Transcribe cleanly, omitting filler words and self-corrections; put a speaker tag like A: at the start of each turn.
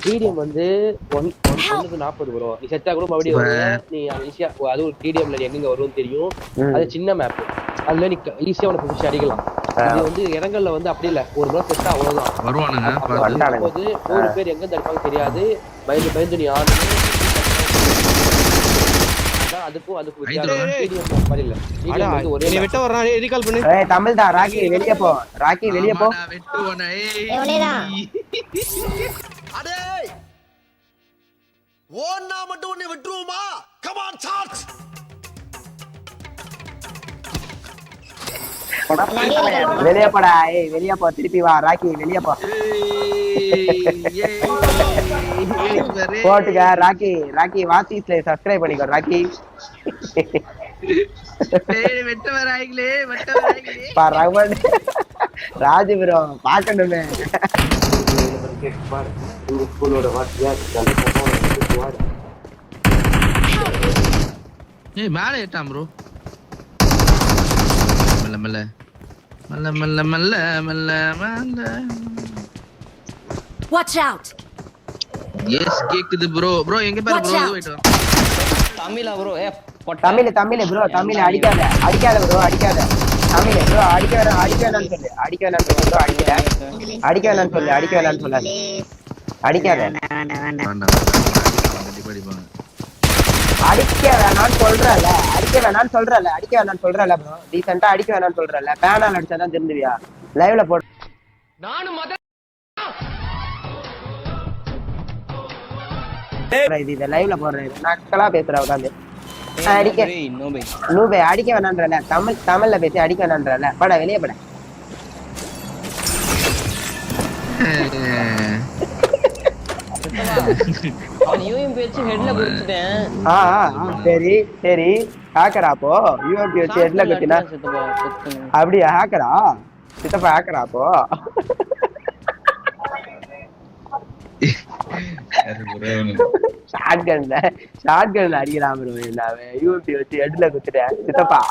A: TDM வந்து 1:40 bro. நீ செத்தா கூட மறுபடியும் வருவ. நீ ஈஸியா அது ஒரு டிடிஎம்ல எங்கெங்க வரும்னு தெரியும். அது சின்ன மேப். அதுல நீ ஈஸியா உனக்கு பிடிச்சி அடிக்கலாம். இது வந்து இடங்கள்ல வந்து அப்படி இல்ல. ஒரு முறை செத்தா அவ்வளவுதான்.
B: வருவானுங்க.
A: 100 பேர் எங்க தடுப்பாங்க தெரியாது. பயந்து நீ ஆடணும். அதுக்கும் டிடிஎம் மாதிரி இல்ல. டிடிஎம் வந்து ஒரே
C: நீ வெட்ட வர்றான். ரீகால் பண்ணு.
B: ஏய் தமிழ்டா ராக்கி வெளிய போ. ராக்கி வெளிய போ.
D: வெட்டுவனே.
E: அடேய் ஓன்னா மட்டும் உன்னை விட்டுருவோமா? Come on charge.
B: வெளிய போடா. ஏய் வெளிய போ. திருப்பி வா ராக்கி வெளிய போ. போட்டுக்க ராக்கி. ராக்கி வாட்சிஸ்ல சப்ஸ்கிரைப் பண்ணிக்கோ ராக்கி.
D: வெட்ட வராங்களே.
B: பா ரகுமன் ராஜு ப்ரோ பாக்கணுமே.
A: ஸ்கூலோட வாட்சியா
D: ஏய் மேல ஏட்டாம் ப்ரோ. மெல்ல மெல்ல மெல்ல மெல்ல மெல்ல மெல்ல மெல்ல.
F: Watch out.
D: எஸ் கேக்குது ப்ரோ. ப்ரோ எங்க பாரு ப்ரோ. வெயிட் வா.
C: தமிழா ப்ரோ.
B: தமிழ் ப்ரோ. தமிழ் அடிக்காத ப்ரோ. அடிக்காத தமிழ் ப்ரோ. அடிக்க வேணாம்னு சொல்லு. அடிக்க வேணாம்னு ப்ரோ. அடிக்க வேணாம்னு சொல்லாத. அடிக்காத.
D: வேண்டாம். கண்டிப்பா அடிப்பாங்க.
B: அடிக்க வேணாம்னு சொல்றல ப்ரோ. டீசெண்டா அடிக்க வேணாம்னு சொல்றல. பேனால் அடிச்சாதான் திருந்துவியா? லைவ்ல போடு. நானும் இது லைவ்ல போடுறேன். நக்கலா பேசுற உட்காந்து. நூபே அடிக்க வேணான்றல. தமிழ்ல பேசி அடிக்க வேணான்றல. பட வெளியே பட. சரி ஹேக்கரா அப்போ யூஎம்பி வச்சு ஹெட்ல குத்தினா அப்படியா? ஹேக்கரா சித்தப்பா ஹேக்கரா அப்போ? ஷாட்கன்ல அடிக்கிறான் யூஎம்பி வச்சு ஹெட்ல குத்துட்டேன் சித்தப்பா.